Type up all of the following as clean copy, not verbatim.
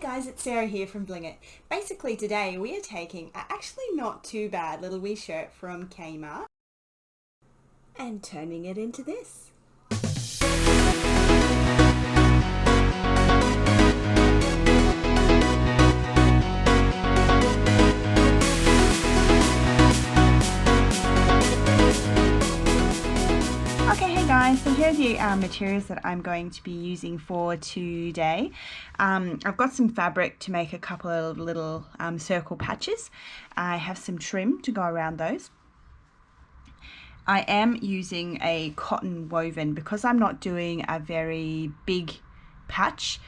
guys, it's Sarah here from Bling It. Basically today we are taking a actually not too bad little wee shirt from K-mart and turning it into this. Guys, so here are the materials that I'm going to be using for today. I've got some fabric to make a couple of little circle patches. I have some trim to go around those. I am using a cotton woven because I'm not doing a very big patch.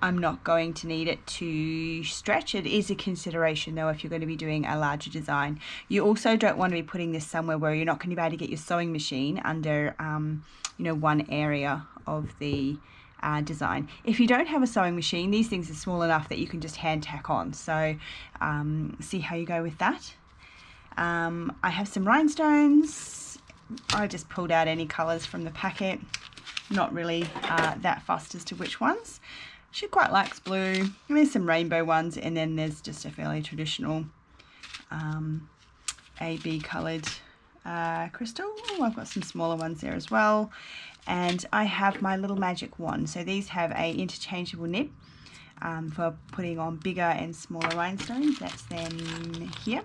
I'm not going to need it to stretch. It is a consideration though if you're going to be doing a larger design. You also don't want to be putting this somewhere where you're not going to be able to get your sewing machine under one area of the design. If you don't have a sewing machine, these things are small enough that you can just hand tack on. So see how you go with that. I have some rhinestones. I just pulled out any colours from the packet. Not really that fussed as to which ones. She quite likes blue. And there's some rainbow ones, and then there's just a fairly traditional AB coloured crystal. I've got some smaller ones there as well. And I have my little magic wand. So these have a interchangeable nib for putting on bigger and smaller rhinestones. That's them here.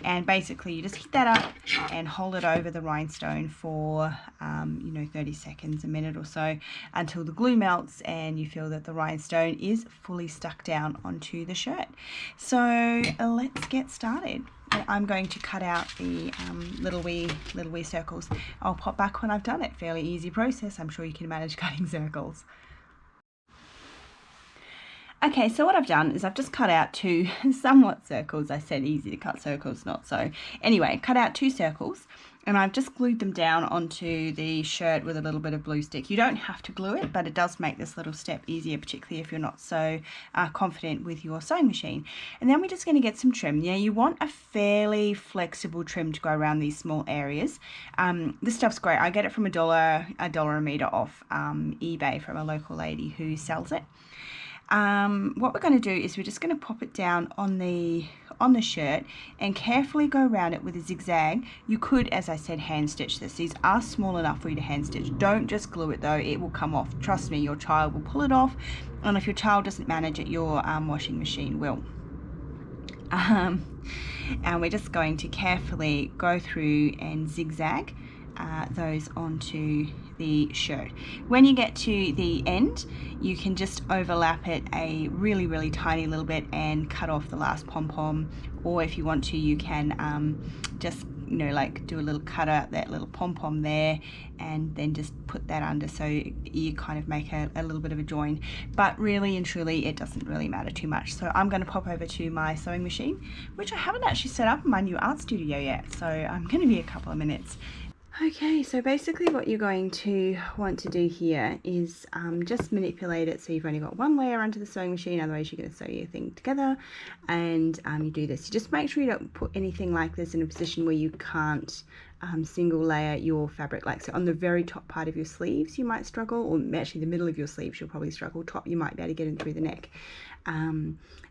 And basically you just heat that up and hold it over the rhinestone for 30 seconds, a minute or so, until the glue melts and you feel that the rhinestone is fully stuck down onto the shirt. So let's get started. I'm going to cut out the little wee circles. I'll pop back when I've done it. Fairly easy process. I'm sure you can manage cutting circles. Okay, so what I've done is I've just cut out two somewhat circles. I said easy to cut circles, not so. Anyway, cut out two circles and I've just glued them down onto the shirt with a little bit of glue stick. You don't have to glue it, but it does make this little step easier, particularly if you're not so confident with your sewing machine. And then we're just going to get some trim. Now you want a fairly flexible trim to go around these small areas. This stuff's great. I get it from $1 a meter off eBay from a local lady who sells it. What we're going to do is we're just going to pop it down on the shirt and carefully go around it with a zigzag. You could, as I said, hand stitch this. These are small enough for you to hand stitch. Don't just glue it though, it will come off. Trust me, your child will pull it off, and if your child doesn't manage it, your washing machine will. And we're just going to carefully go through and zigzag those onto the shirt. When you get to the end, you can just overlap it a really tiny little bit and cut off the last pom-pom, or if you want to, you can just like do a little cut out that little pom-pom there and then just put that under, so you kind of make a little bit of a join. But really and truly it doesn't really matter too much. So I'm going to pop over to my sewing machine, which I haven't actually set up in my new art studio yet, so I'm going to be a couple of minutes. Okay, so basically what you're going to want to do here is just manipulate it so you've only got one layer onto the sewing machine, otherwise you're going to sew your thing together. And you do this. You just make sure you don't put anything like this in a position where you can't single layer your fabric. Like so on the very top part of your sleeves you might struggle, or actually the middle of your sleeves you'll probably struggle. Top you might be able to get in through the neck.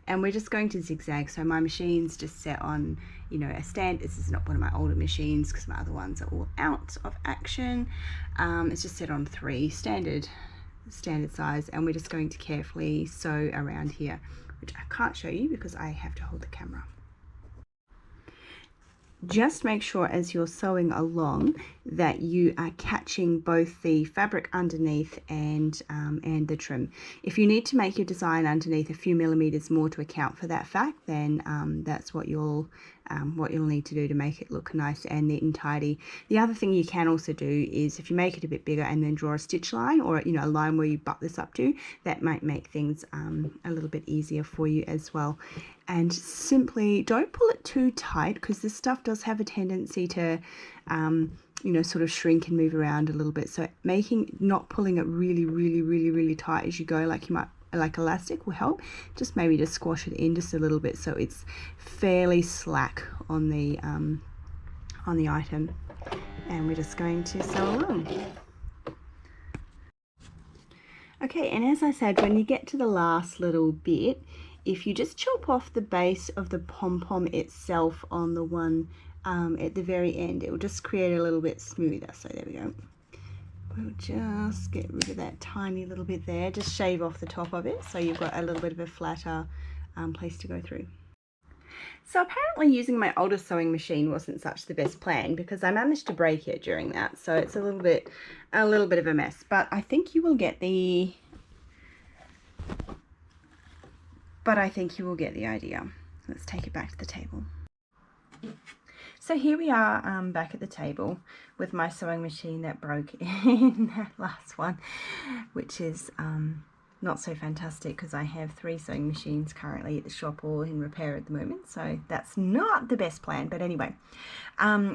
And we're just going to zigzag. So my machine's just set on a stand. This is not one of my older machines because my other ones are all out of action. It's just set on 3 standard size, and we're just going to carefully sew around here, which I can't show you because I have to hold the camera. Just make sure as you're sewing along that you are catching both the fabric underneath and the trim. If you need to make your design underneath a few millimeters more to account for that fact, then that's what you'll need to do to make it look nice and neat and tidy. The other thing you can also do is if you make it a bit bigger and then draw a stitch line, or a line where you butt this up to, that might make things a little bit easier for you as well. And simply don't pull it too tight, because this stuff does have a tendency to sort of shrink and move around a little bit. So not pulling it really tight as you go, like you might like elastic, will help. Just maybe just squash it in just a little bit so it's fairly slack on the item. And we're just going to sew along. Okay, and as I said, when you get to the last little bit, if you just chop off the base of the pom-pom itself on the one at the very end, it will just create a little bit smoother. So there we go. We'll just get rid of that tiny little bit there, just shave off the top of it so you've got a little bit of a flatter place to go through. So apparently using my older sewing machine wasn't such the best plan because I managed to break it during that, so it's a little bit of a mess, but I think you will get the idea. Let's take it back to the table. So here we are back at the table with my sewing machine that broke in that last one, which is not so fantastic because I have 3 sewing machines currently at the shop all in repair at the moment, so that's not the best plan. But anyway,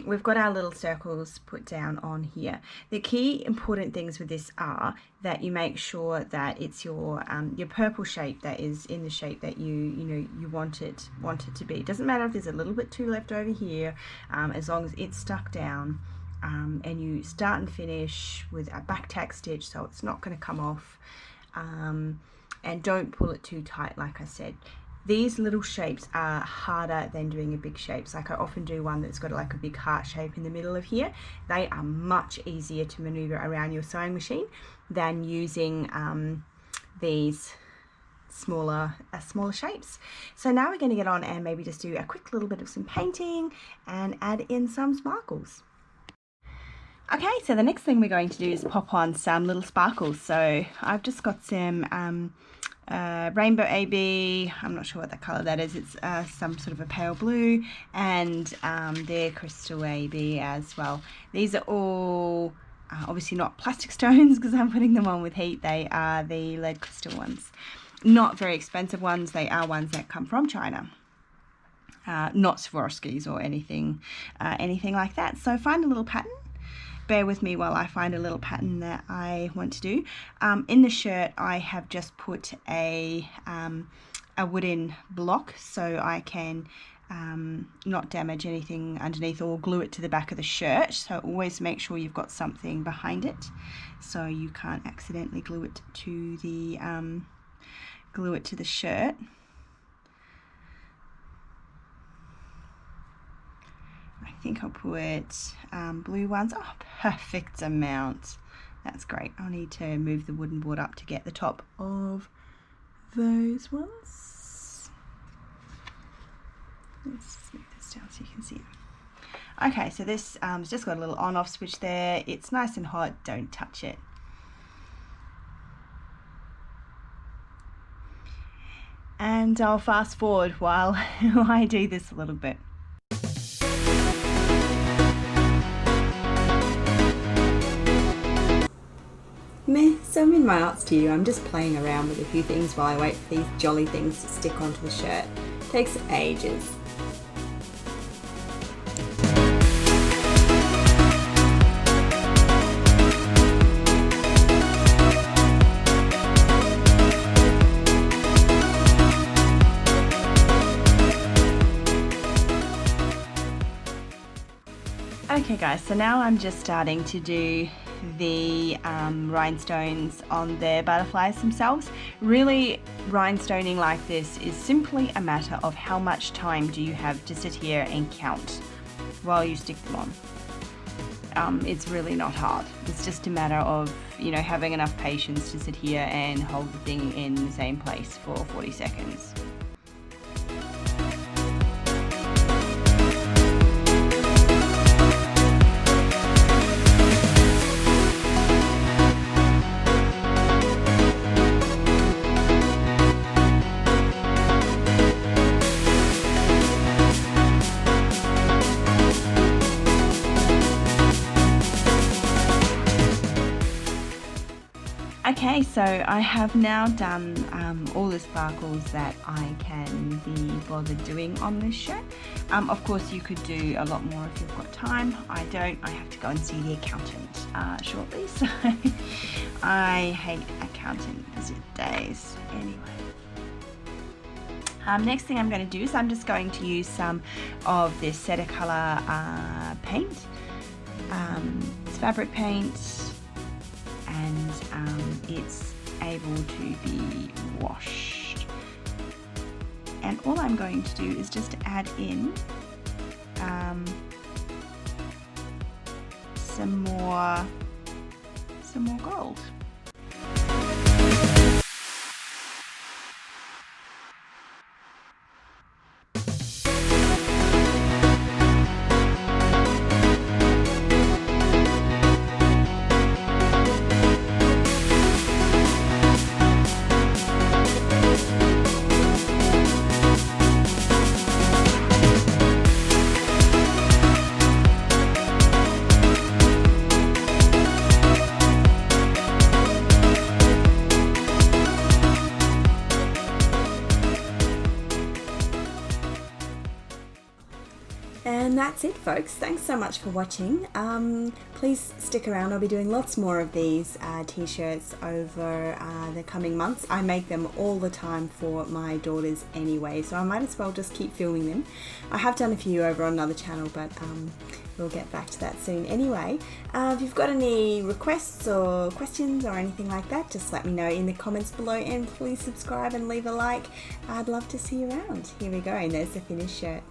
we've got our little circles put down on here. The key important things with this are that you make sure that it's your purple shape that is in the shape that you want it to be. It doesn't matter if there's a little bit too left over here, as long as it's stuck down. And you start and finish with a back tack stitch so it's not going to come off. And don't pull it too tight, like I said. These little shapes are harder than doing a big shapes. Like I often do one that's got like a big heart shape in the middle of here. They are much easier to maneuver around your sewing machine than using these smaller shapes. So now we're going to get on and maybe just do a quick little bit of some painting and add in some sparkles. Okay, so the next thing we're going to do is pop on some little sparkles. So I've just got some Rainbow AB, I'm not sure what the colour that is, it's some sort of a pale blue, and they're Crystal AB as well. These are all obviously not plastic stones because I'm putting them on with heat. They are the lead crystal ones. Not very expensive ones, they are ones that come from China. Not Swarovskis or anything like that. So find a little pattern. Bear with me while I find a little pattern that I want to do. In the shirt I have just put a wooden block so I can not damage anything underneath or glue it to the back of the shirt. So always make sure you've got something behind it so you can't accidentally glue it to the shirt. I think I'll put blue ones. Oh, perfect amount. That's great. I'll need to move the wooden board up to get the top of those ones. Let's move this down so you can see it. Okay, so this has just got a little on-off switch there. It's nice and hot. Don't touch it. And I'll fast forward while I do this a little bit. Meh, so I'm in my art studio. I'm just playing around with a few things while I wait for these jolly things to stick onto the shirt. It takes ages. Okay guys, so now I'm just starting to do the rhinestones on the butterflies themselves. Really, rhinestoning like this is simply a matter of how much time do you have to sit here and count while you stick them on. It's really not hard. It's just a matter of, having enough patience to sit here and hold the thing in the same place for 40 seconds. Okay, so I have now done all the sparkles that I can be bothered doing on this shirt. Of course you could do a lot more if you've got time. I don't. I have to go and see the accountant shortly, so I hate accountant visit days. Anyway. Next thing I'm going to do is I'm just going to use some of this Colour paint. It's fabric paint, and it's able to be washed. And all I'm going to do is just add in some more gold. And that's it, folks. Thanks so much for watching. Please stick around. I'll be doing lots more of these t-shirts over the coming months. I make them all the time for my daughters anyway, so I might as well just keep filming them. I have done a few over on another channel, but we'll get back to that soon anyway. If you've got any requests or questions or anything like that, just let me know in the comments below, and please subscribe and leave a like. I'd love to see you around. Here we go, and there's the finished shirt.